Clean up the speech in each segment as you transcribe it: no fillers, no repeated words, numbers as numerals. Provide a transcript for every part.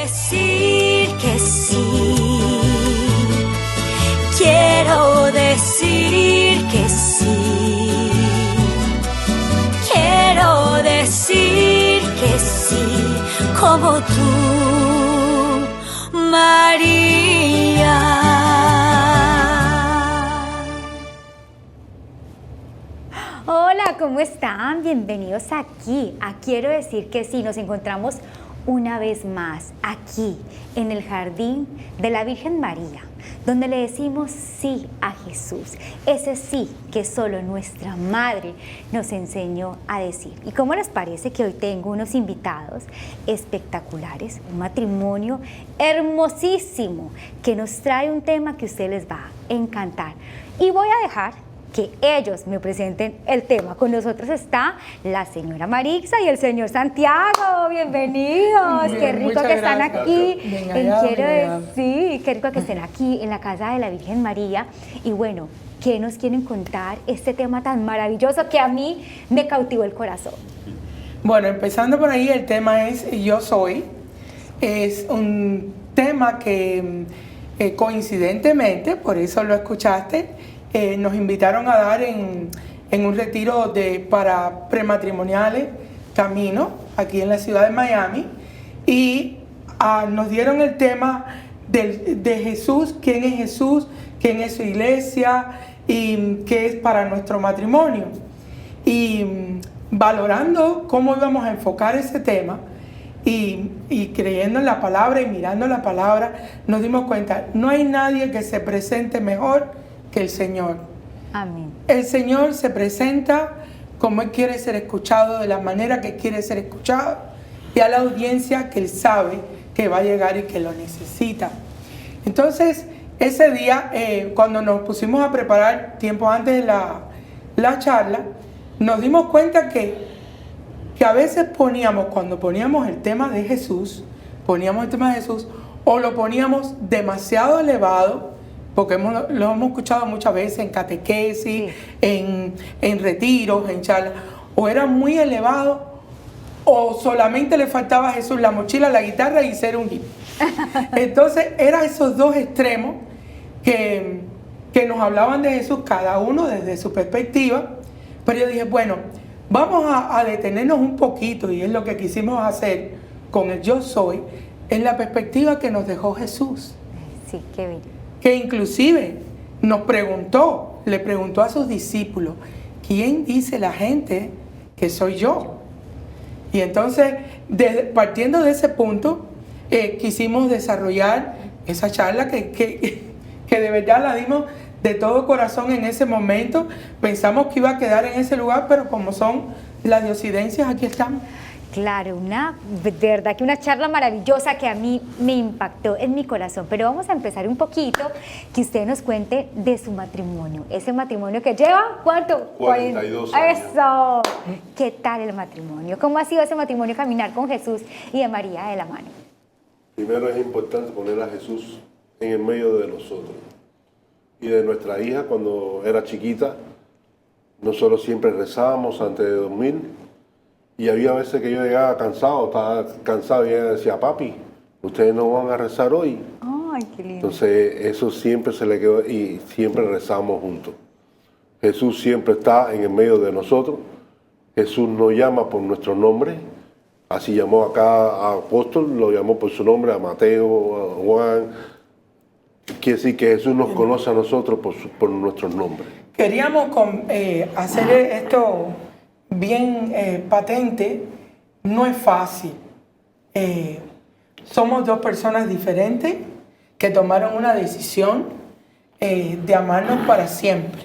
decir que sí. Quiero decir que sí. Quiero decir que sí, como tú, María. Hola, ¿cómo están? Bienvenidos aquí a Quiero decir que sí. Nos encontramos una vez más aquí en el jardín de la Virgen María, donde le decimos sí a Jesús, ese sí que solo nuestra Madre nos enseñó a decir. ¿Y cómo les parece que hoy tengo unos invitados espectaculares, un matrimonio hermosísimo que nos trae un tema que a ustedes les va a encantar? Y voy a dejar que ellos me presenten el tema. Con nosotros está la señora Marixa y el señor Santiago. Bienvenidos. Bien, qué rico que están gracias. aquí. Venga allá, Quiero venga allá. decir, qué rico que estén aquí en la casa de la Virgen María. Y bueno, ¿qué nos quieren contar este tema tan maravilloso que a mí me cautivó el corazón? Bueno, empezando por ahí, el tema es Yo Soy. Es un tema que coincidentemente, por eso lo escuchaste, nos invitaron a dar en un retiro para prematrimoniales, Camino, aquí en la ciudad de Miami, y nos dieron el tema de Jesús, quién es su iglesia y qué es para nuestro matrimonio. Y valorando cómo íbamos a enfocar ese tema y creyendo en la palabra y mirando la palabra, nos dimos cuenta, no hay nadie que se presente mejor que el Señor. Amén. El Señor se presenta como Él quiere ser escuchado, de la manera que quiere ser escuchado, y a la audiencia que Él sabe que va a llegar y que lo necesita. Entonces, ese día, cuando nos pusimos a preparar tiempo antes de la charla, nos dimos cuenta que a veces cuando poníamos el tema de Jesús, o lo poníamos demasiado elevado, porque lo hemos escuchado muchas veces en catequesis, Sí. en retiros, en charlas, o era muy elevado, o solamente le faltaba a Jesús la mochila, la guitarra y ser un hippie. Entonces, eran esos dos extremos que nos hablaban de Jesús, cada uno desde su perspectiva. Pero yo dije, bueno, vamos a detenernos un poquito, y es lo que quisimos hacer con el Yo Soy, en la perspectiva que nos dejó Jesús. Sí, qué bello. Que inclusive le preguntó a sus discípulos, ¿quién dice la gente que soy yo? Y entonces, partiendo de ese punto, quisimos desarrollar esa charla que de verdad la dimos de todo corazón en ese momento. Pensamos que iba a quedar en ese lugar, pero como son las diosidencias, aquí estamos. Claro, de verdad que una charla maravillosa que a mí me impactó en mi corazón. Pero vamos a empezar un poquito, que usted nos cuente de su matrimonio. Ese matrimonio que lleva, ¿cuánto? 42 años. ¡Eso! ¿Qué tal el matrimonio? ¿Cómo ha sido ese matrimonio, caminar con Jesús y de María de la mano? Primero es importante poner a Jesús en el medio de nosotros. Y de nuestra hija, cuando era chiquita, nosotros siempre rezábamos antes de dormir. Y había veces que yo llegaba estaba cansado, y ella decía, papi, ustedes no van a rezar hoy. ¡Ay, qué lindo! Entonces eso siempre se le quedó y siempre rezamos juntos. Jesús siempre está en el medio de nosotros. Jesús nos llama por nuestro nombre. Así llamó acá a Apóstol, lo llamó por su nombre, a Mateo, a Juan. Quiere decir que Jesús nos conoce a nosotros por nuestros nombres. Queríamos hacer esto bien patente. No es fácil. Somos dos personas diferentes que tomaron una decisión de amarnos para siempre.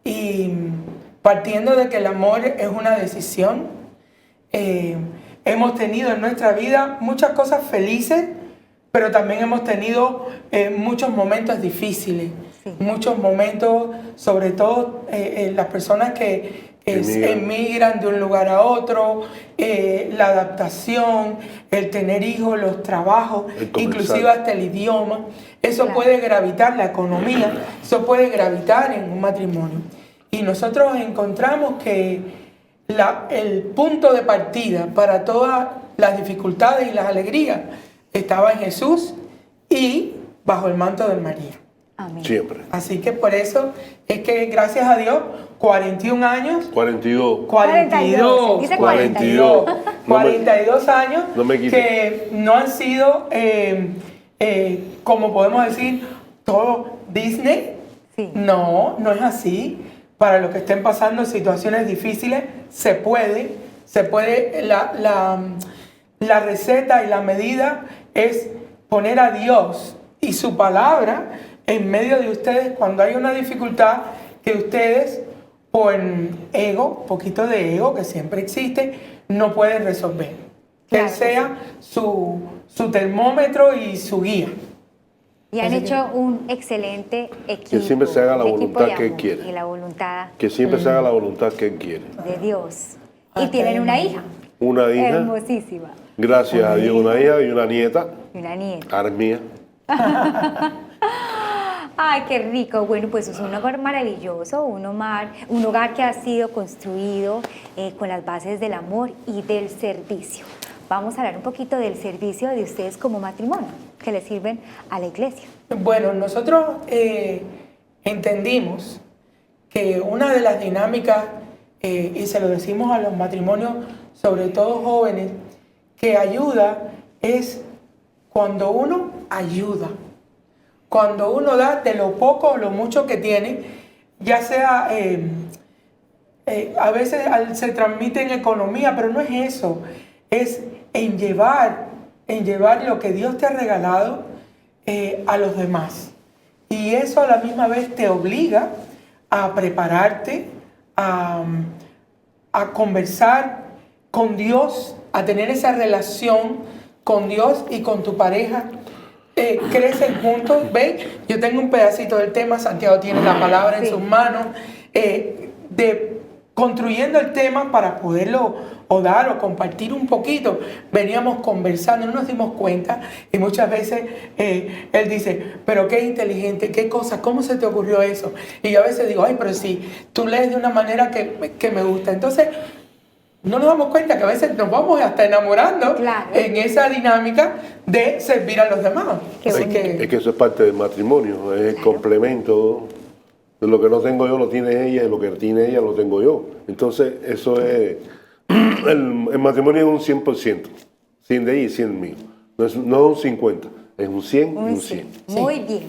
Y partiendo de que el amor es una decisión, hemos tenido en nuestra vida muchas cosas felices, pero también hemos tenido muchos momentos difíciles. Sí. Muchos momentos, sobre todo las personas que emigran de un lugar a otro, la adaptación, el tener hijos, los trabajos, inclusive hasta el idioma. Eso Claro. puede gravitar, la economía, eso puede gravitar en un matrimonio. Y nosotros encontramos que el punto de partida para todas las dificultades y las alegrías estaba en Jesús y bajo el manto de María. Amén. Siempre. Así que por eso es que gracias a Dios, 41 años, 42. 42, Dice 42, 42 años no me quite. que no han sido, como podemos decir, todo Disney. Sí. No, no es así. Para los que estén pasando situaciones difíciles, se puede, la receta y la medida es poner a Dios y su palabra en medio de ustedes cuando hay una dificultad que ustedes, por ego, poquito de ego que siempre existe, no pueden resolver. Que Claro Él que sea su termómetro y su guía. Y han Así que- hecho un excelente equipo. Que siempre se haga la un equipo voluntad de que Él amor quiere. Y la voluntad Que siempre se haga la voluntad que Él quiere. de Dios. Y Hasta tienen una ahí. hija. Una hija, Hermosísima. gracias a Dios, una hija y una nieta, Y una nieta. Armía. Ay, qué rico. Bueno, pues es un hogar maravilloso, un hogar que ha sido construido con las bases del amor y del servicio. Vamos a hablar un poquito del servicio de ustedes como matrimonio, que le sirven a la iglesia. Bueno, nosotros entendimos que una de las dinámicas, y se lo decimos a los matrimonios, sobre todo jóvenes, que ayuda es cuando uno ayuda, cuando uno da de lo poco o lo mucho que tiene, ya sea, a veces se transmite en economía, pero no es eso, es en llevar lo que Dios te ha regalado a los demás. Y eso a la misma vez te obliga a prepararte, a conversar con Dios, a tener esa relación con Dios y con tu pareja. Crecen juntos, ¿ven? Yo tengo un pedacito del tema, Santiago tiene la palabra en Sí. sus manos, construyendo el tema para poderlo o dar o compartir un poquito. Veníamos conversando, no nos dimos cuenta y muchas veces él dice, pero qué inteligente, qué cosa, ¿cómo se te ocurrió eso? Y yo a veces digo, ay, pero sí, tú lees de una manera que me gusta. Entonces, no nos damos cuenta que a veces nos vamos hasta enamorando Claro. en esa dinámica de servir a los demás. Qué Así bonito. que, Es que eso es parte del matrimonio, es el complemento. De lo que no tengo yo lo tiene ella y lo que tiene ella lo tengo yo. Entonces, eso es. El matrimonio es un 100%. 100 de ella y 100 mío. No es un 50, es un 100 y un 100. Muy bien.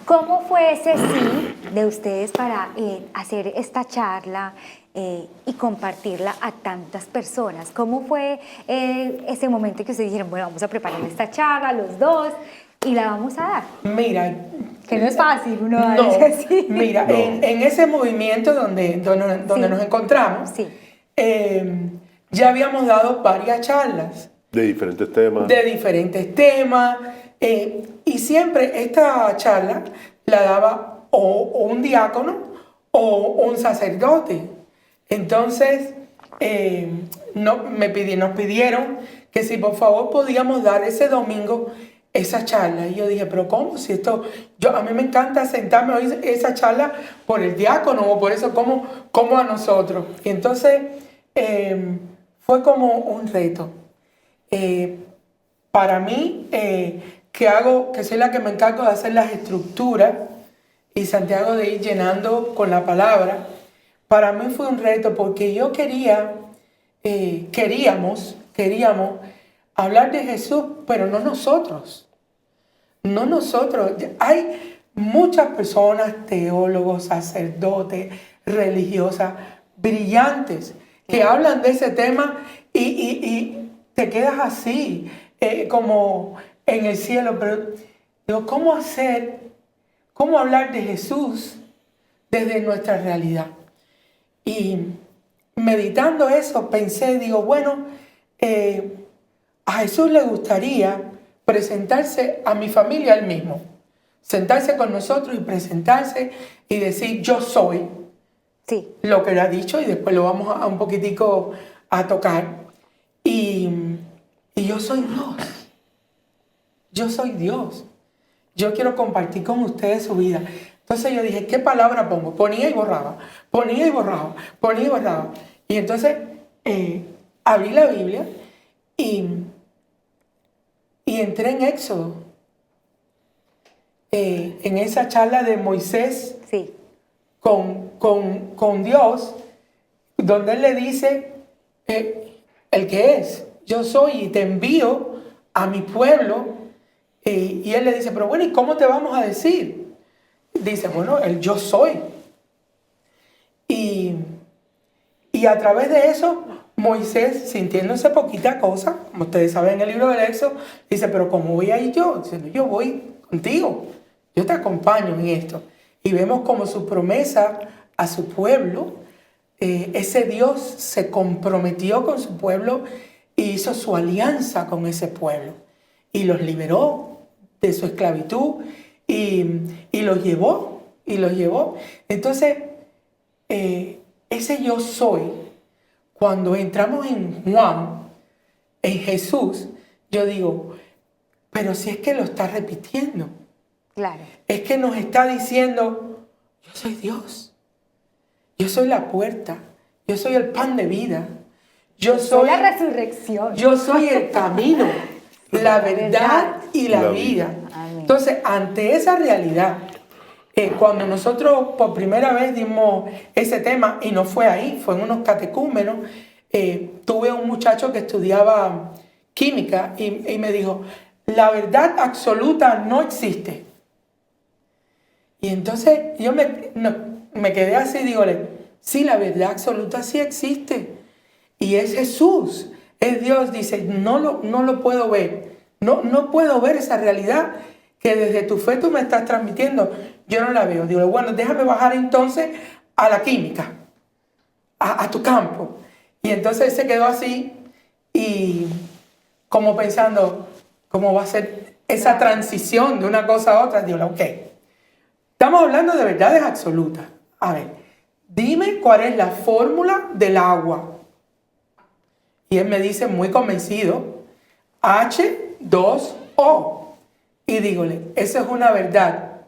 ¿Cómo fue ese sí de ustedes para hacer esta charla y compartirla a tantas personas? ¿Cómo fue ese momento que ustedes dijeron, bueno, vamos a preparar esta charla los dos y la vamos a dar? mira, Que no es fácil uno no, darse así. mira, No. en ese movimiento donde Sí. nos encontramos, Sí. ya habíamos dado varias charlas De diferentes temas. de diferentes temas, y siempre esta charla la daba o un diácono o un sacerdote. Entonces, nos pidieron que si por favor podíamos dar ese domingo esa charla. Y yo dije, pero ¿cómo? Si esto, a mí me encanta sentarme a oír esa charla por el diácono o por eso, como a nosotros. Y entonces fue como un reto. Para mí, que soy la que me encargo de hacer las estructuras y Santiago de ir llenando con la palabra, para mí fue un reto porque yo queríamos hablar de Jesús, pero no nosotros. No nosotros. Hay muchas personas, teólogos, sacerdotes, religiosas, brillantes, que hablan de ese tema y te quedas así, como en el cielo. Pero digo, ¿cómo hablar de Jesús desde nuestra realidad? Y meditando eso, pensé, digo, bueno, a Jesús le gustaría presentarse a mi familia él mismo, sentarse con nosotros y presentarse y decir, yo soy Sí. lo que le ha dicho, y después lo vamos a un poquitico a tocar. Y yo soy Dios. Yo soy Dios. Yo quiero compartir con ustedes su vida. Entonces yo dije, ¿qué palabra pongo? Ponía y borraba, ponía y borraba, ponía y borraba. Y entonces abrí la Biblia y y entré en Éxodo. En esa charla de Moisés Sí. con Dios, donde Él le dice, el que es, yo soy y te envío a mi pueblo. Y Él le dice, pero bueno, ¿y cómo te vamos a decir? Dice, bueno, el yo soy. Y a través de eso, Moisés, sintiéndose poquita cosa, como ustedes saben en el libro del Éxodo, dice, pero ¿cómo voy a ir yo? Dice, yo voy contigo, yo te acompaño en esto. Y vemos como su promesa a su pueblo, ese Dios se comprometió con su pueblo y hizo su alianza con ese pueblo. Y los liberó de su esclavitud y los llevó, Entonces, ese yo soy, cuando entramos en Juan, en Jesús, yo digo, pero si es que lo está repitiendo. Claro. Es que nos está diciendo, yo soy Dios, yo soy la puerta, yo soy el pan de vida, yo soy la resurrección. yo soy el camino, la verdad y la vida. Amén. Entonces, ante esa realidad, cuando nosotros por primera vez dimos ese tema, y no fue ahí, fue en unos catecúmenos, tuve un muchacho que estudiaba química y me dijo, la verdad absoluta no existe. Y entonces yo me quedé así, dígole, sí, la verdad absoluta sí existe. Y es Jesús, es Dios. Dice, no lo puedo ver. No puedo ver esa realidad que desde tu fe tú me estás transmitiendo. Yo no la veo. Digo, bueno, déjame bajar entonces a la química, a tu campo. Y entonces se quedó así y como pensando, ¿cómo va a ser esa transición de una cosa a otra? Digo, ok. Estamos hablando de verdades absolutas. A ver, dime cuál es la fórmula del agua. Y él me dice muy convencido, H2O. Y dígole, ¿eso es una verdad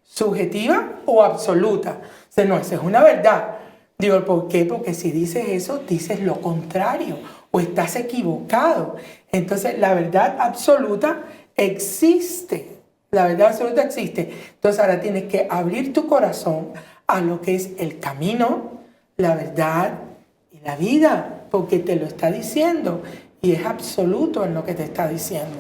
subjetiva o absoluta? O sea, no, esa es una verdad. Digo, ¿por qué? Porque si dices eso, dices lo contrario o estás equivocado. Entonces, la verdad absoluta existe. La verdad absoluta existe. Entonces, ahora tienes que abrir tu corazón a lo que es el camino, la verdad y la vida, porque te lo está diciendo y es absoluto en lo que te está diciendo.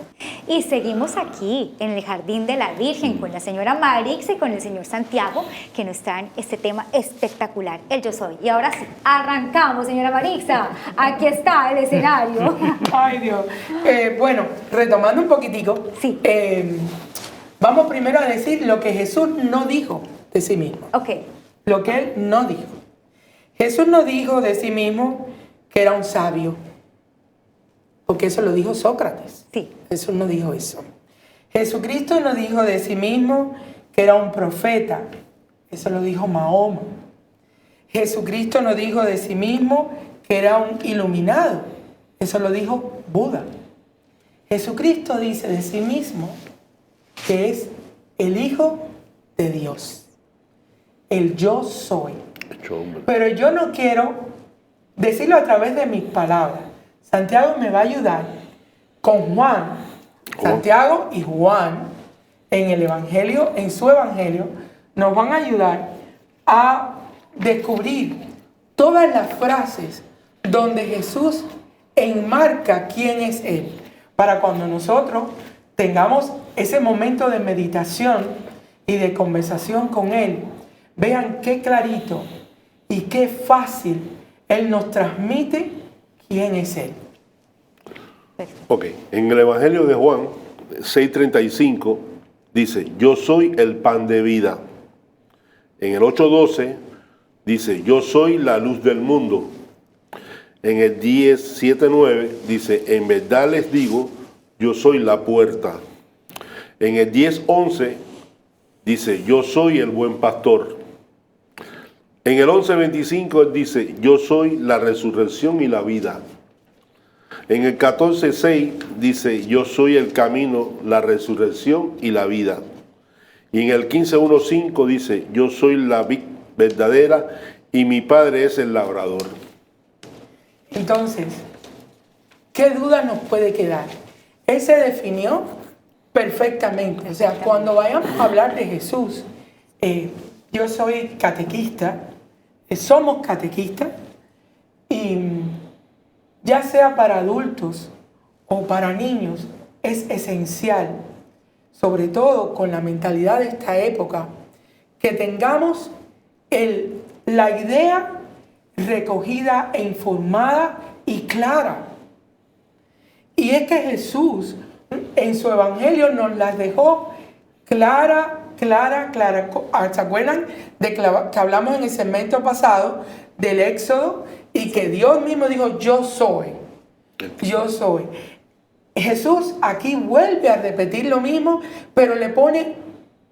Y seguimos aquí en el Jardín de la Virgen con la señora Marixa y con el señor Santiago, que nos traen este tema espectacular, el yo soy. Y ahora sí, arrancamos, señora Marixa. Aquí está el escenario. Ay, Dios. Bueno, retomando un poquitico, Sí. Vamos primero a decir lo que Jesús no dijo de sí mismo. Ok. Lo que Él no dijo. Jesús no dijo de sí mismo que era un sabio, porque eso lo dijo Sócrates. Sí. Jesús no dijo eso. Jesucristo no dijo de sí mismo que era un profeta. Eso lo dijo Mahoma. Jesucristo no dijo de sí mismo que era un iluminado. Eso lo dijo Buda. Jesucristo dice de sí mismo que es el Hijo de Dios. El yo soy. Pero yo no quiero decirlo a través de mis palabras. Santiago me va a ayudar con Juan. Santiago y Juan en el Evangelio, en su Evangelio, nos van a ayudar a descubrir todas las frases donde Jesús enmarca quién es Él. Para cuando nosotros tengamos ese momento de meditación y de conversación con Él, vean qué clarito y qué fácil Él nos transmite quién es Él. Ok, en el Evangelio de Juan 6:35 dice, yo soy el pan de vida. En el 8:12 dice, yo soy la luz del mundo. En el 10:7-9 dice, en verdad les digo, yo soy la puerta. En el 10:11 dice, yo soy el buen pastor. En el 11:25 él dice, yo soy la resurrección y la vida. En el 14:6 dice, yo soy el camino, la resurrección y la vida. Y en el 15:1-5 dice, yo soy la vid verdadera y mi padre es el labrador. Entonces, ¿qué duda nos puede quedar? Él se definió perfectamente. O sea, cuando vayamos a hablar de Jesús, yo soy catequista, somos catequistas, y ya sea para adultos o para niños, es esencial, sobre todo con la mentalidad de esta época, que tengamos la idea recogida e informada y clara. Y es que Jesús en su evangelio nos las dejó clara. ¿Se acuerdan de que hablamos en el segmento pasado del Éxodo y que Dios mismo dijo, yo soy? Yo soy. Jesús aquí vuelve a repetir lo mismo, pero le pone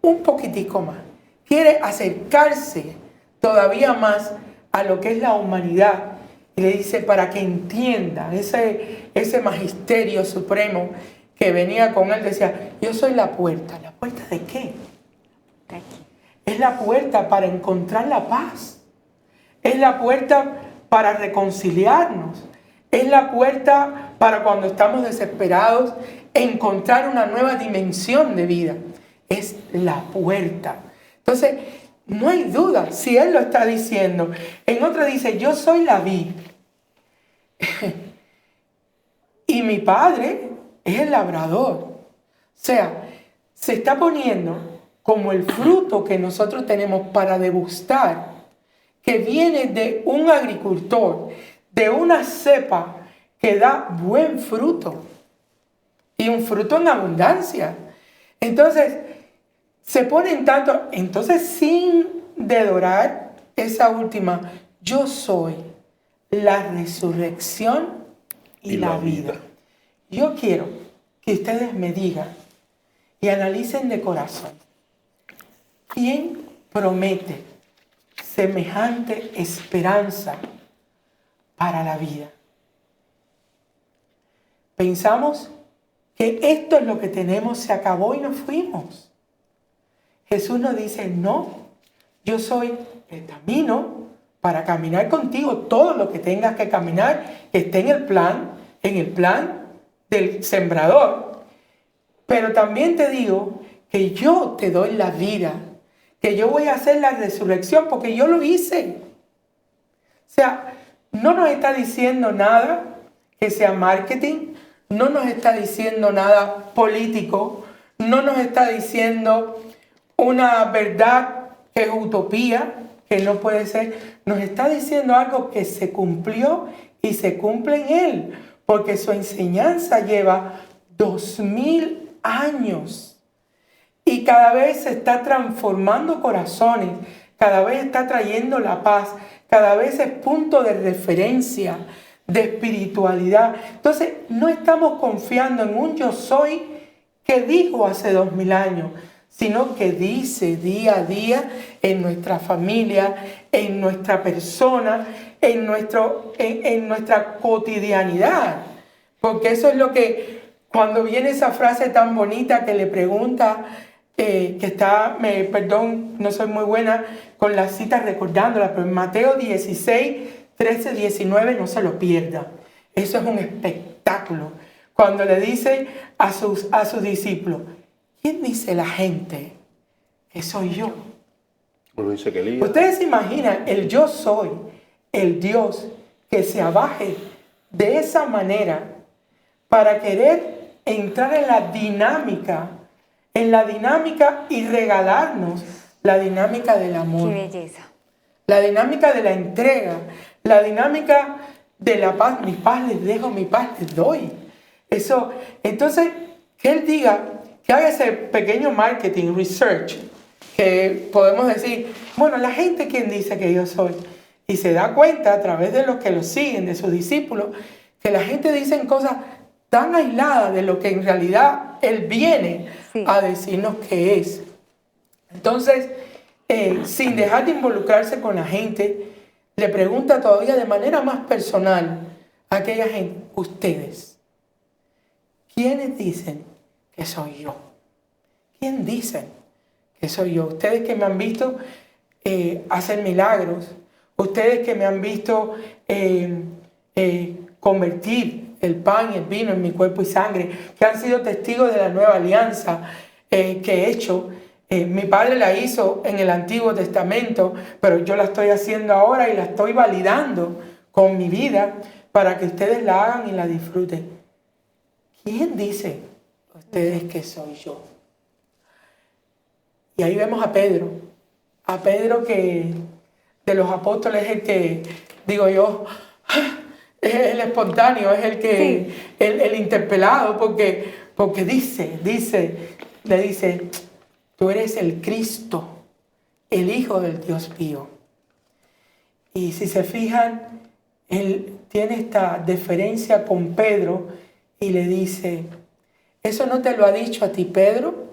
un poquitico más. Quiere acercarse todavía más a lo que es la humanidad. Y le dice para que entienda ese magisterio supremo que venía con él. Decía, yo soy la puerta. ¿La puerta de qué? Es la puerta para encontrar la paz. Es la puerta para reconciliarnos. Es la puerta para cuando estamos desesperados encontrar una nueva dimensión de vida. Es la puerta. Entonces, no hay duda si Él lo está diciendo. En otra dice, yo soy la vid. Y mi Padre es el labrador. O sea, se está poniendo como el fruto que nosotros tenemos para degustar, que viene de un agricultor, de una cepa que da buen fruto. Y un fruto en abundancia. Entonces, se ponen tanto, entonces sin dedorar esa última, yo soy la resurrección y la vida. Yo quiero que ustedes me digan y analicen de corazón, ¿quién promete semejante esperanza para la vida? Pensamos que esto es lo que tenemos, se acabó y nos fuimos. Jesús nos dice, no, yo soy el camino para caminar contigo, todo lo que tengas que caminar, que esté en el plan del sembrador. Pero también te digo que yo te doy la vida, que yo voy a hacer la resurrección porque yo lo hice. O sea, no nos está diciendo nada que sea marketing, no nos está diciendo nada político, no nos está diciendo una verdad que es utopía, que no puede ser. Nos está diciendo algo que se cumplió y se cumple en Él, porque su enseñanza lleva 2000 años y cada vez se está transformando corazones, cada vez está trayendo la paz, cada vez es punto de referencia, de espiritualidad. Entonces, no estamos confiando en un yo soy que dijo hace 2000 años, sino que dice día a día en nuestra familia, en nuestra persona, en nuestra cotidianidad. Porque eso es lo que, cuando viene esa frase tan bonita que le pregunta, perdón, no soy muy buena con las citas recordándolas, pero en Mateo 16, 13, 19, no se lo pierda. Eso es un espectáculo. Cuando le dice a sus discípulos, ¿quién dice la gente que soy yo? Uno dice que Elías. Ustedes se imaginan el yo soy, el Dios que se abaje de esa manera para querer entrar en la dinámica y regalarnos la dinámica del amor. Qué belleza. La dinámica de la entrega, la dinámica de la paz. Mi paz les dejo, mi paz les doy. Eso, entonces, que Él diga, que haga ese pequeño marketing, research, que podemos decir, bueno, la gente, ¿quién dice que yo soy? Y se da cuenta a través de los que lo siguen, de sus discípulos, que la gente dice cosas tan aisladas de lo que en realidad Él viene a decirnos que es. Entonces, sin dejar de involucrarse con la gente, le pregunta todavía de manera más personal a aquella gente, ustedes, ¿quiénes dicen que soy yo? ¿Quién dicen que soy yo? Ustedes que me han visto hacer milagros, ustedes que me han visto convertir el pan y el vino en mi cuerpo y sangre, que han sido testigos de la nueva alianza que he hecho. Mi padre la hizo en el Antiguo Testamento, pero yo la estoy haciendo ahora y la estoy validando con mi vida para que ustedes la hagan y la disfruten. ¿Quién dice ustedes que soy yo? Y ahí vemos a Pedro que de los apóstoles es el que, digo yo, es el espontáneo, es el que, el interpelado, porque le dice, tú eres el Cristo, el Hijo del Dios vivo. Y si se fijan, él tiene esta deferencia con Pedro y le dice, eso no te lo ha dicho a ti Pedro,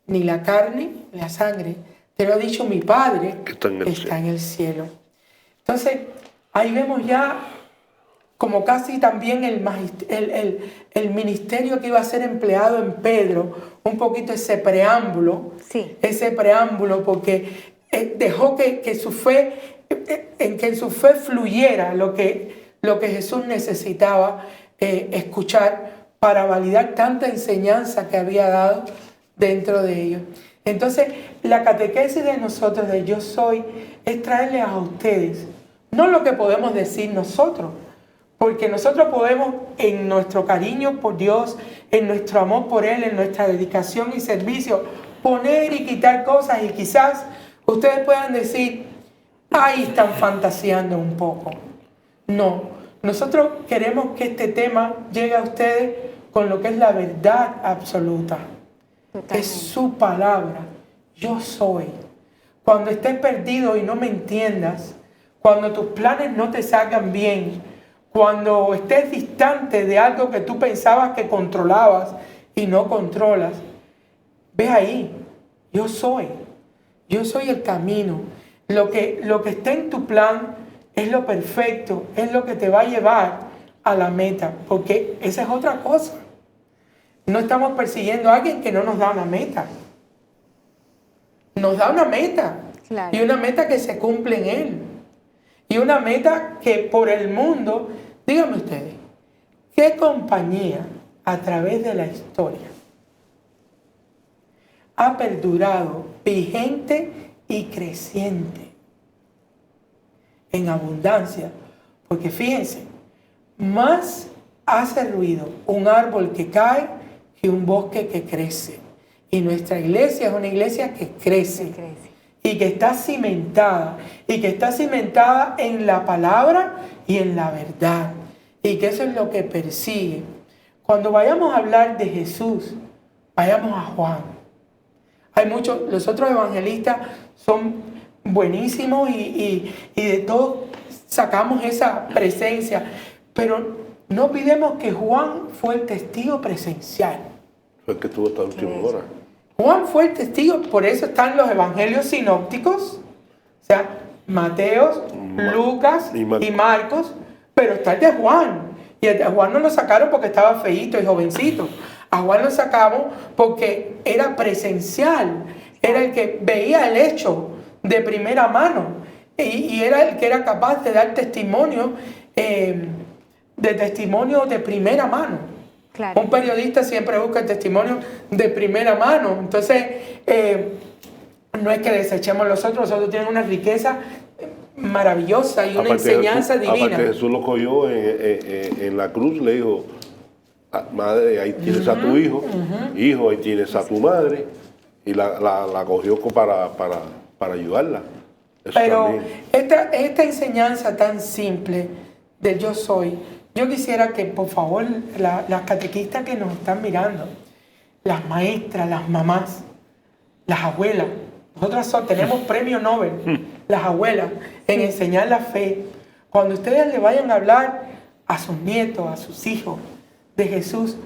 ni la carne, ni la sangre, te lo ha dicho mi Padre que está en el cielo. Entonces, ahí vemos ya como casi también el ministerio que iba a ser empleado en Pedro, un poquito ese preámbulo, porque dejó que su fe, en su fe fluyera lo que Jesús necesitaba escuchar para validar tanta enseñanza que había dado dentro de ellos. Entonces, la catequesis de nosotros, de yo soy, es traerles a ustedes, no lo que podemos decir nosotros, porque nosotros podemos, en nuestro cariño por Dios, en nuestro amor por Él, en nuestra dedicación y servicio, poner y quitar cosas y quizás ustedes puedan decir, ahí están fantaseando un poco. No, nosotros queremos que este tema llegue a ustedes con lo que es la verdad absoluta. Totalmente. Es su palabra, yo soy. Cuando estés perdido y no me entiendas, cuando tus planes no te salgan bien, cuando estés distante de algo que tú pensabas que controlabas y no controlas, ve ahí, yo soy el camino. Lo que está en tu plan es lo perfecto, es lo que te va a llevar a la meta, porque esa es otra cosa. No estamos persiguiendo a alguien que no nos da una meta. Nos da una meta. Claro. Y una meta que se cumple en Él. Y una meta que por el mundo, díganme ustedes, ¿qué compañía a través de la historia ha perdurado vigente y creciente en abundancia? Porque fíjense, más hace ruido un árbol que cae que un bosque que crece. Y nuestra iglesia es una iglesia que crece. Y que está cimentada. Y que está cimentada en la palabra y en la verdad. Y que eso es lo que persigue. Cuando vayamos a hablar de Jesús, vayamos a Juan. Hay muchos, los otros evangelistas son buenísimos y de todo sacamos esa presencia. Pero no olvidemos que Juan fue el testigo presencial. Fue el que tuvo esta última hora. Juan fue el testigo, por eso están los evangelios sinópticos, o sea, Mateo, Lucas y Marcos, pero está el de Juan. Y el de Juan no lo sacaron porque estaba feíto y jovencito. A Juan lo sacamos porque era presencial, era el que veía el hecho de primera mano y era el que era capaz de dar testimonio de primera mano. Claro. Un periodista siempre busca el testimonio de primera mano. Entonces, no es que desechemos los otros tienen una riqueza maravillosa y una enseñanza divina. Aparte Jesús lo cogió en la cruz, le dijo, madre, ahí tienes a tu hijo, hijo, ahí tienes a tu madre, y la cogió para ayudarla. Eso pero esta enseñanza tan simple del yo soy, yo quisiera que por favor las catequistas que nos están mirando, las maestras, las mamás, las abuelas, nosotras tenemos premio Nobel, las abuelas, en enseñar la fe. Cuando ustedes le vayan a hablar a sus nietos, a sus hijos de Jesús,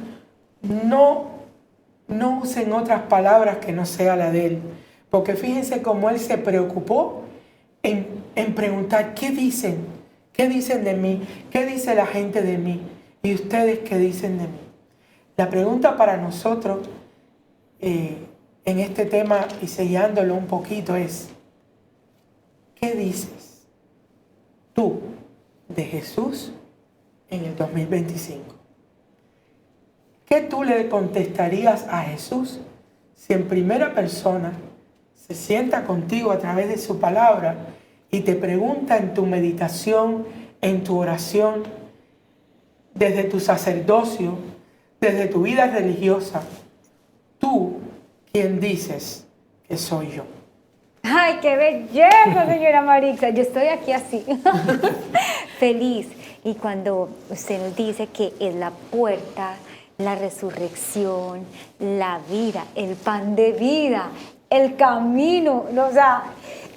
no usen otras palabras que no sea la de Él. Porque fíjense cómo Él se preocupó en preguntar, ¿qué dicen? ¿Qué dicen de mí? ¿Qué dice la gente de mí? ¿Y ustedes qué dicen de mí? La pregunta para nosotros en este tema y sellándolo un poquito es, ¿qué dices tú de Jesús en el 2025? ¿qué tú le contestarías a Jesús si en primera persona se sienta contigo a través de su palabra y te pregunta en tu meditación, en tu oración, desde tu sacerdocio, desde tu vida religiosa, tú, ¿quién dices que soy yo? ¡Ay, qué belleza, señora Marixa! Yo estoy aquí así, feliz. Y cuando usted nos dice que es la puerta, la resurrección, la vida, el pan de vida, el camino, o sea,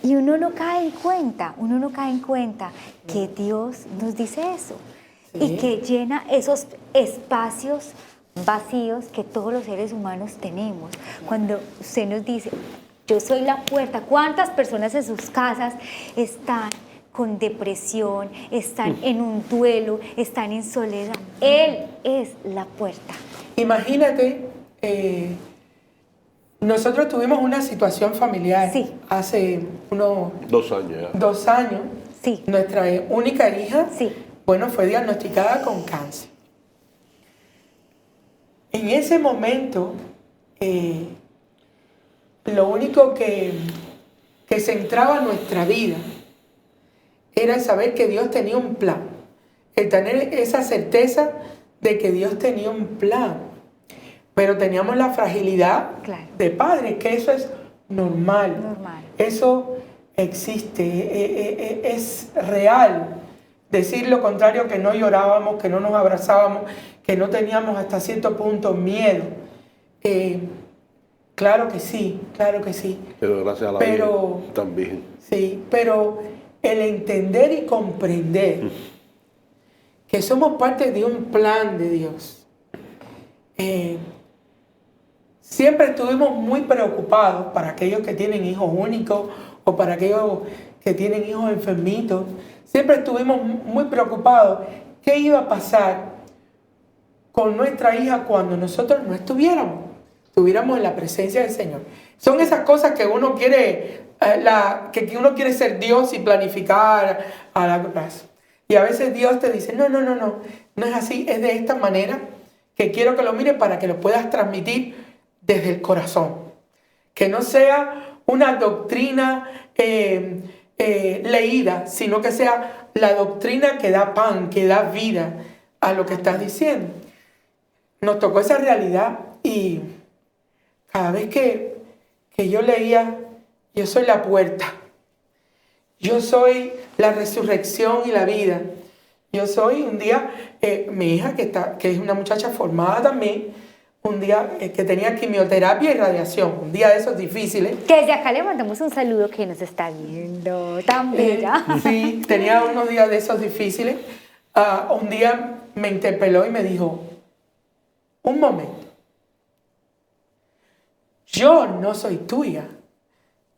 y uno no cae en cuenta que Dios nos dice eso. Sí. Y que llena esos espacios vacíos que todos los seres humanos tenemos. Cuando usted nos dice, yo soy la puerta, ¿cuántas personas en sus casas están con depresión, están en un duelo, están en soledad? Él es la puerta. Imagínate, nosotros tuvimos una situación familiar Sí. hace unos 2 años ya. 2 años. Sí. Nuestra única hija, Sí. bueno, fue diagnosticada con cáncer. En ese momento, lo único que centraba nuestra vida era el saber que Dios tenía un plan, el tener esa certeza de que Dios tenía un plan. Pero teníamos la fragilidad Claro. de padres, que eso es normal. Normal. Eso existe, es real. Decir lo contrario, que no llorábamos, que no nos abrazábamos, que no teníamos hasta cierto punto miedo. Claro que sí, claro que sí. Pero gracias a la Pero- Virgen también. Sí, pero el entender y comprender que somos parte de un plan de Dios. Siempre estuvimos muy preocupados para aquellos que tienen hijos únicos o para aquellos que tienen hijos enfermitos. Siempre estuvimos muy preocupados qué iba a pasar con nuestra hija cuando nosotros no estuviéramos en la presencia del Señor. Son esas cosas que uno quiere, que uno quiere ser Dios y planificar a largo plazo. Y a veces Dios te dice, no es así, es de esta manera que quiero que lo mires para que lo puedas transmitir desde el corazón. Que no sea una doctrina leída, sino que sea la doctrina que da pan, que da vida a lo que estás diciendo. Nos tocó esa realidad y cada vez que yo leía, yo soy la puerta, yo soy la resurrección y la vida, yo soy un día, mi hija que es una muchacha formada también, un día que tenía quimioterapia y radiación, un día de esos difíciles. Que desde acá le mandamos un saludo que nos está viendo, tan bella. Sí, tenía unos días de esos difíciles. Un día me interpeló y me dijo, un momento, yo no soy tuya,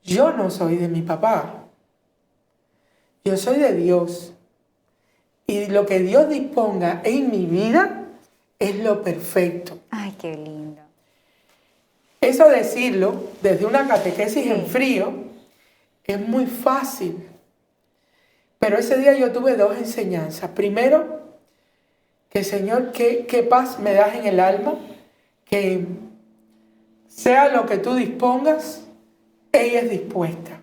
yo no soy de mi papá, yo soy de Dios. Y lo que Dios disponga en mi vida es lo perfecto. Ay, qué lindo. Eso decirlo desde una catequesis Sí. en frío es muy fácil. Pero ese día yo tuve 2 enseñanzas. Primero, que Señor, qué paz me das en el alma, que sea lo que tú dispongas, ella es dispuesta.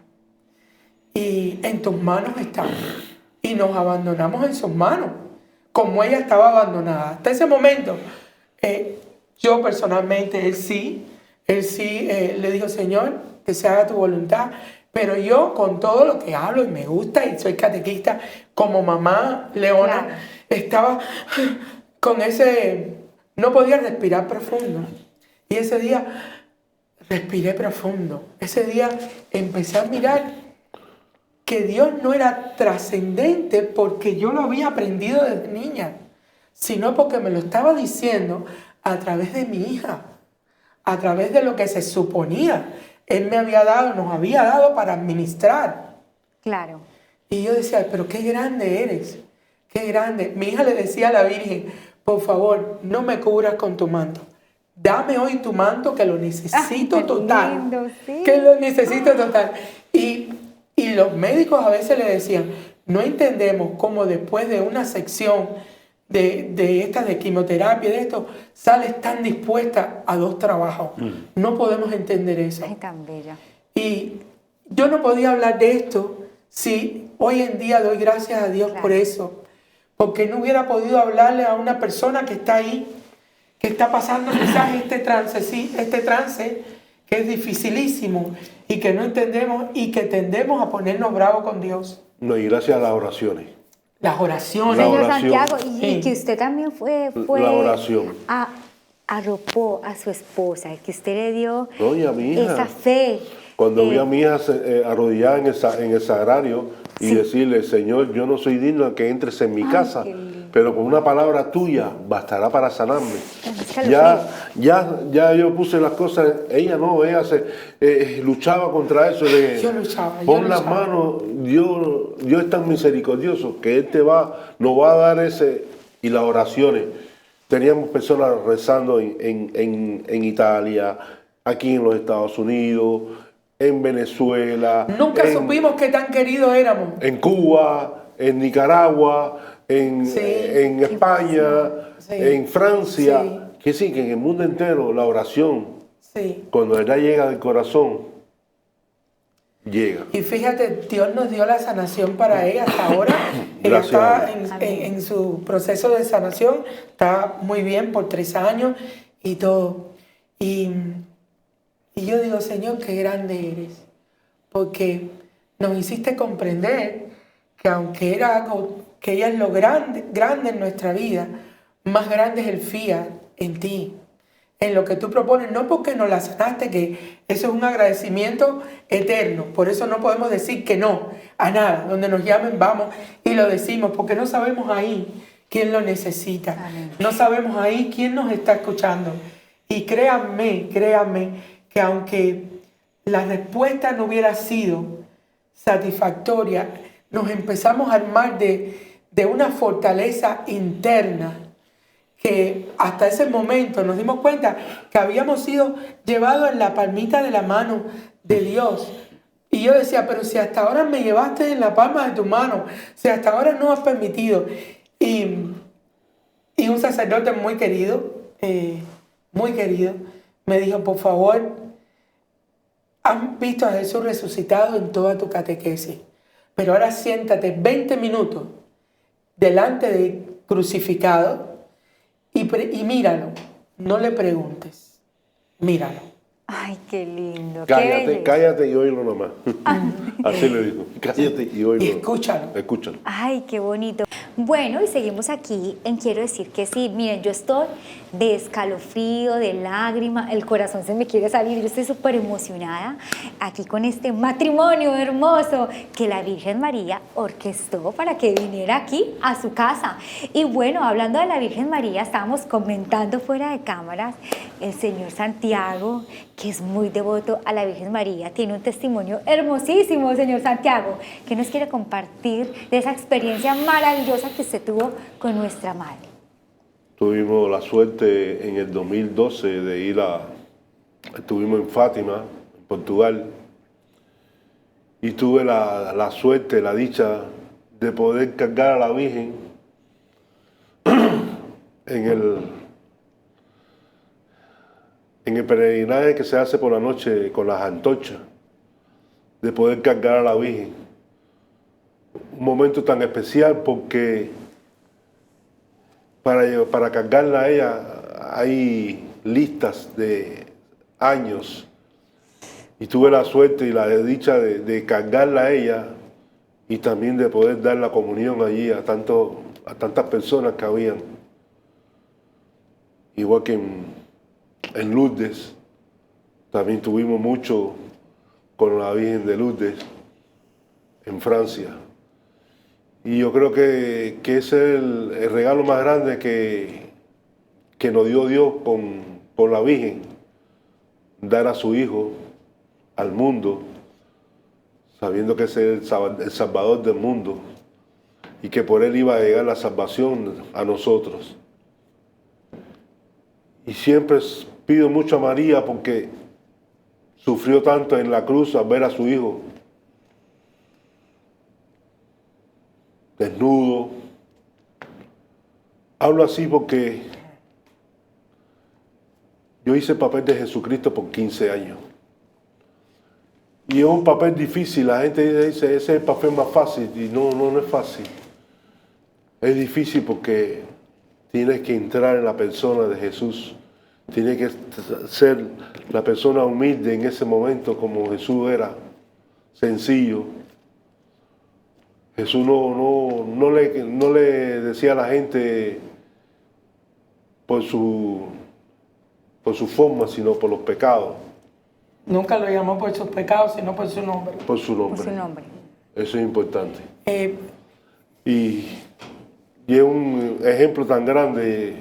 Y en tus manos está. Y nos abandonamos en sus manos, como ella estaba abandonada. Hasta ese momento, yo personalmente, él sí le dijo, Señor, que se haga tu voluntad. Pero yo, con todo lo que hablo y me gusta, y soy catequista, como mamá leona, Claro. estaba con no podía respirar profundo. Y ese día respiré profundo. Ese día empecé a mirar que Dios no era trascendente porque yo lo había aprendido desde niña, sino porque me lo estaba diciendo a través de mi hija, a través de lo que se suponía Él nos había dado para administrar. Claro. Y yo decía, pero qué grande eres, qué grande. Mi hija le decía a la Virgen, por favor, no me cubras con tu manto. Dame hoy tu manto que lo necesito Qué total. lindo, sí. Que lo necesito total. Y los médicos a veces le decían, no entendemos cómo después de una sección de quimioterapia, de esto, sales tan dispuesta a 2 trabajos. No podemos entender eso. Ay, tan bella. Y yo no podía hablar de esto si hoy en día doy gracias a Dios por eso. Porque no hubiera podido hablarle a una persona que está ahí, que está pasando quizás este trance que es dificilísimo y que no entendemos y que tendemos a ponernos bravos con Dios. No, y gracias a las oraciones. Las oraciones. La Señor oración. Santiago, y Sí. que usted también fue La oración. arropó a su esposa, que usted le dio No, y a mi hija. esa fe. Cuando vi a mi hija arrodillada en el sagrario y Sí. decirle, Señor, yo no soy digno de que entres en mi Ay, casa, qué lindo. pero con una palabra tuya bastará para sanarme. Escalofrío. Ya yo puse las cosas, ella luchaba contra eso. Yo luchaba, yo Pon las luchaba. manos, Dios es tan misericordioso que Él nos va a dar ese, y las oraciones. Teníamos personas rezando en Italia, aquí en los Estados Unidos, en Venezuela. Nunca supimos qué tan queridos éramos. En Cuba, en Nicaragua, en Sí. España, Sí. en Francia. Sí. Que en el mundo entero la oración, Sí. cuando la verdad llega del corazón, llega. Y fíjate, Dios nos dio la sanación para ella hasta ahora. Ella Gracias a está Dios. en su proceso de sanación, está muy bien por 3 años y todo. Y yo digo, Señor, qué grande eres, porque nos hiciste comprender que aunque era algo, que ella es lo grande en nuestra vida, más grande es el fiat en ti, en lo que tú propones, no porque nos la sanaste, que eso es un agradecimiento eterno, por eso no podemos decir que no a nada, donde nos llamen vamos y lo decimos, porque no sabemos ahí quién lo necesita, Amén. no sabemos ahí quién nos está escuchando. Y créanme, que aunque la respuesta no hubiera sido satisfactoria, nos empezamos a armar de una fortaleza interna que hasta ese momento nos dimos cuenta que habíamos sido llevados en la palmita de la mano de Dios. Y yo decía, pero si hasta ahora me llevaste en la palma de tu mano, si hasta ahora no has permitido. Y un sacerdote muy querido, me dijo, por favor, has visto a Jesús resucitado en toda tu catequesis, pero ahora siéntate 20 minutos delante del crucificado y míralo, no le preguntes, míralo. Ay, qué lindo. qué belleza. Cállate y oílo nomás. Así le digo, cállate y oílo. Y escúchalo. Escúchalo. Ay, qué bonito. Bueno, y seguimos aquí en Quiero Decir Que Sí. Miren, yo estoy de escalofrío, de lágrima, el corazón se me quiere salir. Yo estoy súper emocionada aquí con este matrimonio hermoso que la Virgen María orquestó para que viniera aquí a su casa. Y bueno, hablando de la Virgen María, estábamos comentando fuera de cámaras, el señor Santiago, que es muy devoto a la Virgen María, tiene un testimonio hermosísimo, señor Santiago, que nos quiere compartir de esa experiencia maravillosa que usted tuvo con nuestra Madre. Tuvimos la suerte en el 2012 de ir estuvimos en Fátima, en Portugal, y tuve la suerte, la dicha de poder cargar a la Virgen en el peregrinaje que se hace por la noche con las antorchas, de poder cargar a la Virgen. Un momento tan especial porque para cargarla a ella hay listas de años y tuve la suerte y la dicha de cargarla a ella y también de poder dar la comunión allí a tantas personas que habían. Igual que en Lourdes, también tuvimos mucho con la Virgen de Lourdes en Francia. Y yo creo que ese es el regalo más grande que nos dio Dios con la Virgen, dar a su Hijo al mundo, sabiendo que ese es el Salvador del mundo y que por Él iba a llegar la salvación a nosotros. Y siempre pido mucho a María porque sufrió tanto en la cruz al ver a su Hijo desnudo, Hablo así porque yo hice el papel de Jesucristo por 15 años. Y es un papel difícil. La gente dice, ese es el papel más fácil. Y no es fácil. Es difícil porque tienes que entrar en la persona de Jesús. Tienes que ser la persona humilde en ese momento como Jesús era. Sencillo. Jesús no le decía a la gente por su forma, sino por los pecados. Nunca lo llamó por sus pecados, sino por su nombre. Por su nombre. Por su nombre. Eso es importante. Y es un ejemplo tan grande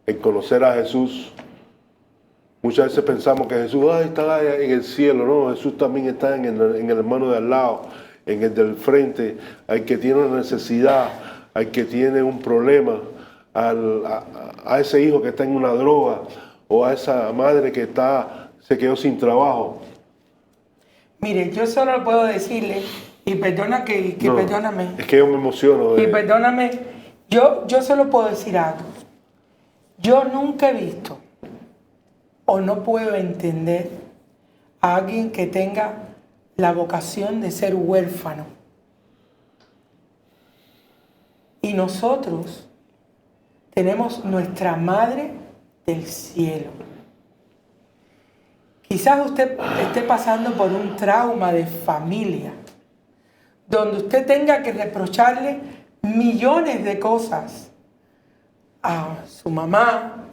el conocer a Jesús. Muchas veces pensamos que Jesús está en el cielo. No, Jesús también está en el hermano de al lado, en el del frente, al que tiene una necesidad, al que tiene un problema, a ese hijo que está en una droga, o a esa madre que se quedó sin trabajo. Mire, yo solo puedo decirle, y perdona perdóname. Es que yo me emociono. Y perdóname, yo solo puedo decir algo. Yo nunca he visto o no puedo entender a alguien que tenga la vocación de ser huérfano. Y nosotros tenemos nuestra Madre del Cielo. Quizás usted esté pasando por un trauma de familia, donde usted tenga que reprocharle millones de cosas a su mamá,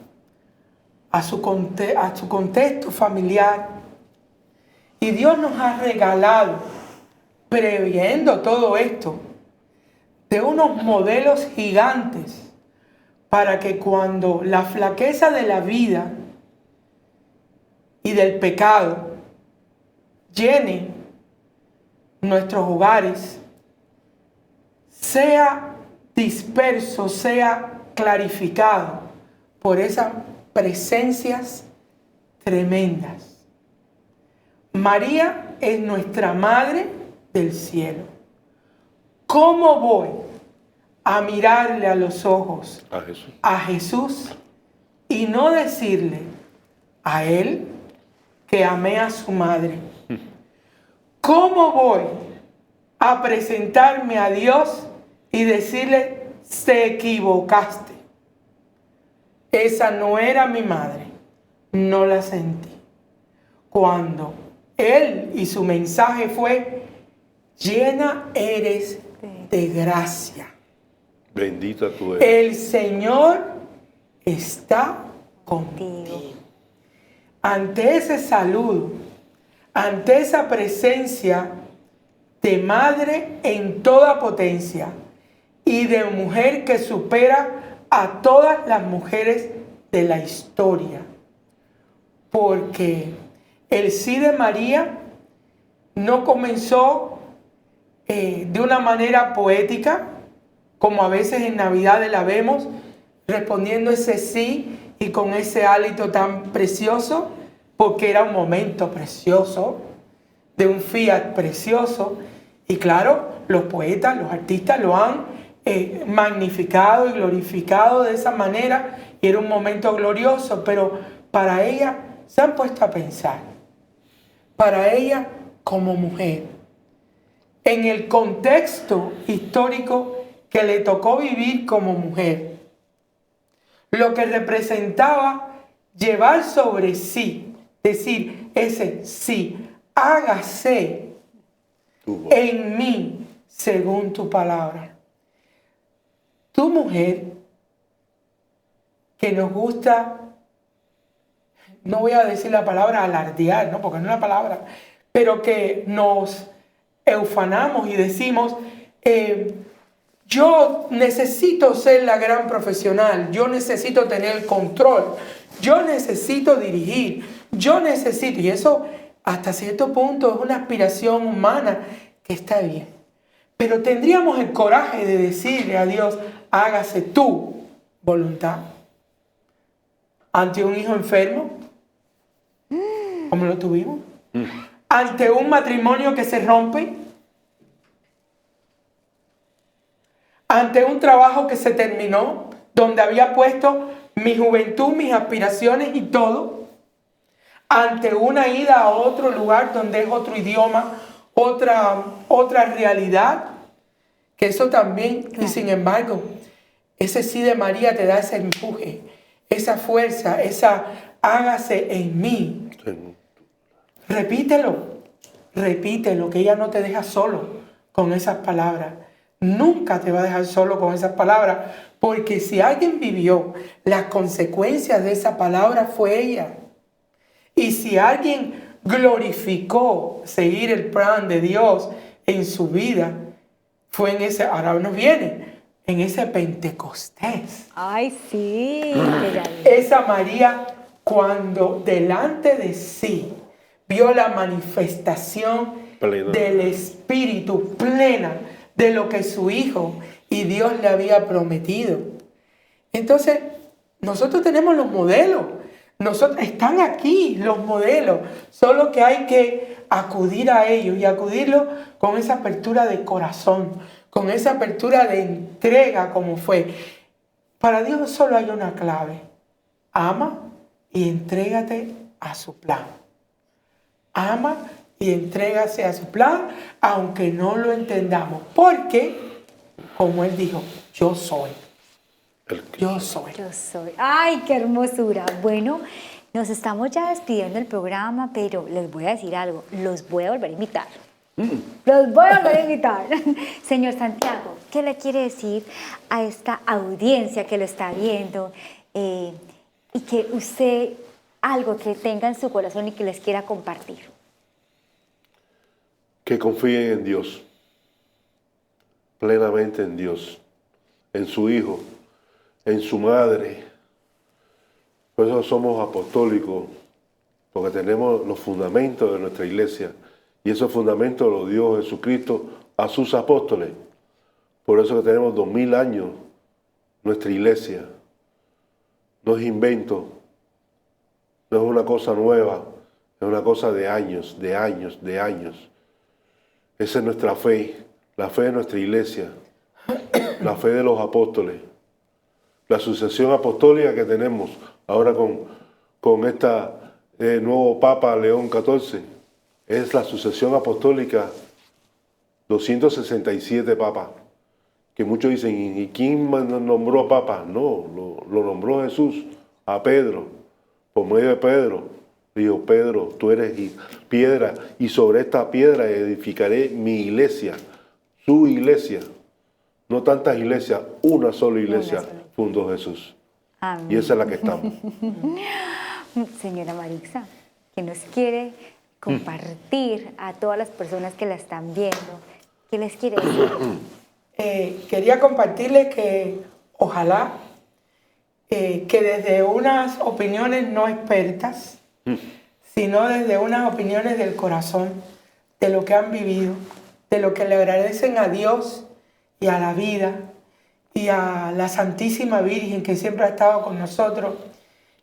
a su contexto familiar. Y Dios nos ha regalado, previendo todo esto, de unos modelos gigantes para que cuando la flaqueza de la vida y del pecado llene nuestros hogares, sea disperso, sea clarificado por esas presencias tremendas. María es nuestra Madre del Cielo. ¿Cómo voy a mirarle a los ojos a Jesús y no decirle a Él que amé a su madre? ¿Cómo voy a presentarme a Dios y decirle, te equivocaste? Esa no era mi madre, no la sentí. Cuando Él y su mensaje fue, llena eres de gracia. Bendita tú eres. El Señor está contigo. Ante ese saludo, ante esa presencia de madre en toda potencia y de mujer que supera a todas las mujeres de la historia. Porque el sí de María no comenzó de una manera poética, como a veces en Navidad la vemos, respondiendo ese sí y con ese hálito tan precioso, porque era un momento precioso, de un fiat precioso. Y claro, los poetas, los artistas lo han magnificado y glorificado de esa manera, y era un momento glorioso, pero para ella se han puesto a pensar, para ella como mujer, en el contexto histórico que le tocó vivir como mujer, lo que representaba llevar sobre sí, decir ese sí, hágase en mí según tu palabra. Tu mujer, que nos gusta, no voy a decir la palabra alardear, ¿no? Porque no es la palabra, pero que nos eufanamos y decimos, yo necesito ser la gran profesional, yo necesito tener el control, yo necesito dirigir, yo necesito, y eso hasta cierto punto es una aspiración humana que está bien. Pero tendríamos el coraje de decirle a Dios, hágase tu voluntad. Ante un hijo enfermo, como lo tuvimos, ante un matrimonio que se rompe, ante un trabajo que se terminó, donde había puesto mi juventud, mis aspiraciones y todo, ante una ida a otro lugar donde es otro idioma, otra realidad, que eso también, y sin embargo, ese sí de María te da ese empuje, esa fuerza, esa hágase en mí. Repítelo, que ella no te deja solo con esas palabras. Nunca te va a dejar solo con esas palabras, porque si alguien vivió las consecuencias de esa palabra fue ella. Y si alguien glorificó seguir el plan de Dios en su vida, fue en ese, ahora nos viene, en ese Pentecostés. Ay, sí. Esa María, cuando delante de sí vio la manifestación Plena. del Espíritu plena de lo que su Hijo y Dios le había prometido. Entonces, nosotros tenemos los modelos. Están aquí los modelos, solo que hay que acudir a ellos y acudirlos con esa apertura de corazón, con esa apertura de entrega como fue. Para Dios solo hay una clave: ama y entrégate a su plan. Ama y entrégase a su plan, aunque no lo entendamos, porque, como Él dijo, yo soy. Yo soy. Yo soy. ¡Ay, qué hermosura! Bueno, nos estamos ya despidiendo del programa, pero les voy a decir algo. Los voy a volver a invitar. Los voy a volver a invitar. Señor Santiago, ¿qué le quiere decir a esta audiencia que lo está viendo? Y que usted, algo que tenga en su corazón y que les quiera compartir. Que confíen en Dios, plenamente en Dios, en su Hijo, en su Madre. Por eso somos apostólicos, porque tenemos los fundamentos de nuestra iglesia, y esos fundamentos los dio Jesucristo a sus apóstoles. Por eso que tenemos 2000 años nuestra iglesia. No es invento, no es una cosa nueva, es una cosa de años, de años, de años. Esa es nuestra fe, la fe de nuestra iglesia, la fe de los apóstoles, la sucesión apostólica que tenemos ahora con este nuevo Papa León XIV. Es la sucesión apostólica, 267 papas, que muchos dicen, ¿y quién nombró a papa? No, lo nombró Jesús a Pedro, por medio de Pedro. Dijo, Pedro, tú eres piedra, y sobre esta piedra edificaré mi iglesia, su iglesia. No tantas iglesias, una sola iglesia fundó Jesús. Amén. Y esa es la que estamos. Señora Marixa, ¿qué nos quiere compartir a todas las personas que la están viendo? ¿Qué les quiere decir? Quería compartirles que ojalá que desde unas opiniones no expertas, sino desde unas opiniones del corazón, de lo que han vivido, de lo que le agradecen a Dios y a la vida y a la Santísima Virgen que siempre ha estado con nosotros,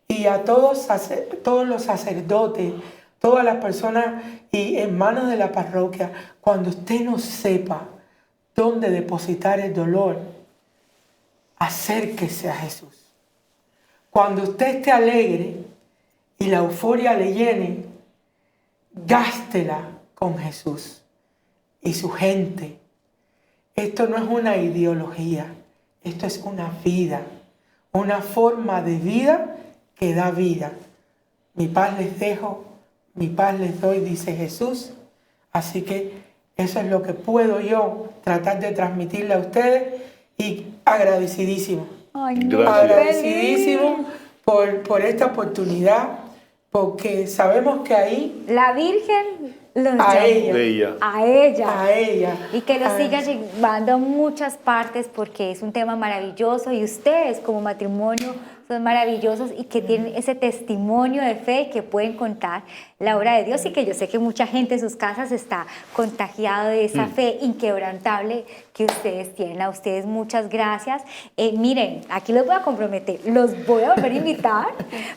y a todos los sacerdotes, todas las personas y hermanos de la parroquia. Cuando usted no sepa dónde depositar el dolor, acérquese a Jesús. Cuando usted esté alegre y la euforia le llene, gástela con Jesús y su gente. Esto no es una ideología, esto es una vida, una forma de vida que da vida. Mi paz les dejo, mi paz les doy, dice Jesús. Así que eso es lo que puedo yo tratar de transmitirle a ustedes, y agradecidísimo. Ay, no, Agradecidísimo por esta oportunidad, porque sabemos que ahí la Virgen los a llama. ella, A ella. a ella. Y que lo a siga ella. llevando a muchas partes, porque es un tema maravilloso, y ustedes como matrimonio son maravillosos y que tienen ese testimonio de fe que pueden contar la obra de Dios, y que yo sé que mucha gente en sus casas está contagiado de esa fe inquebrantable que ustedes tienen. A ustedes muchas gracias. Miren, aquí los voy a comprometer, los voy a volver a invitar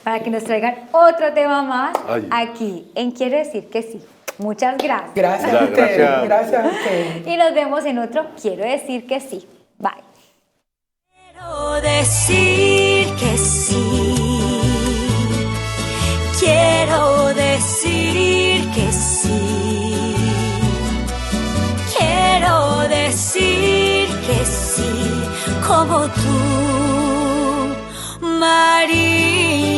para que nos traigan otro tema más aquí en Quiero Decir Que Sí. Muchas gracias. Gracias a ustedes, gracias a ustedes. Y nos vemos en otro Quiero Decir Que Sí. Bye. Quiero decir que sí. Quiero decir que sí. Quiero decir que sí, como tú, María.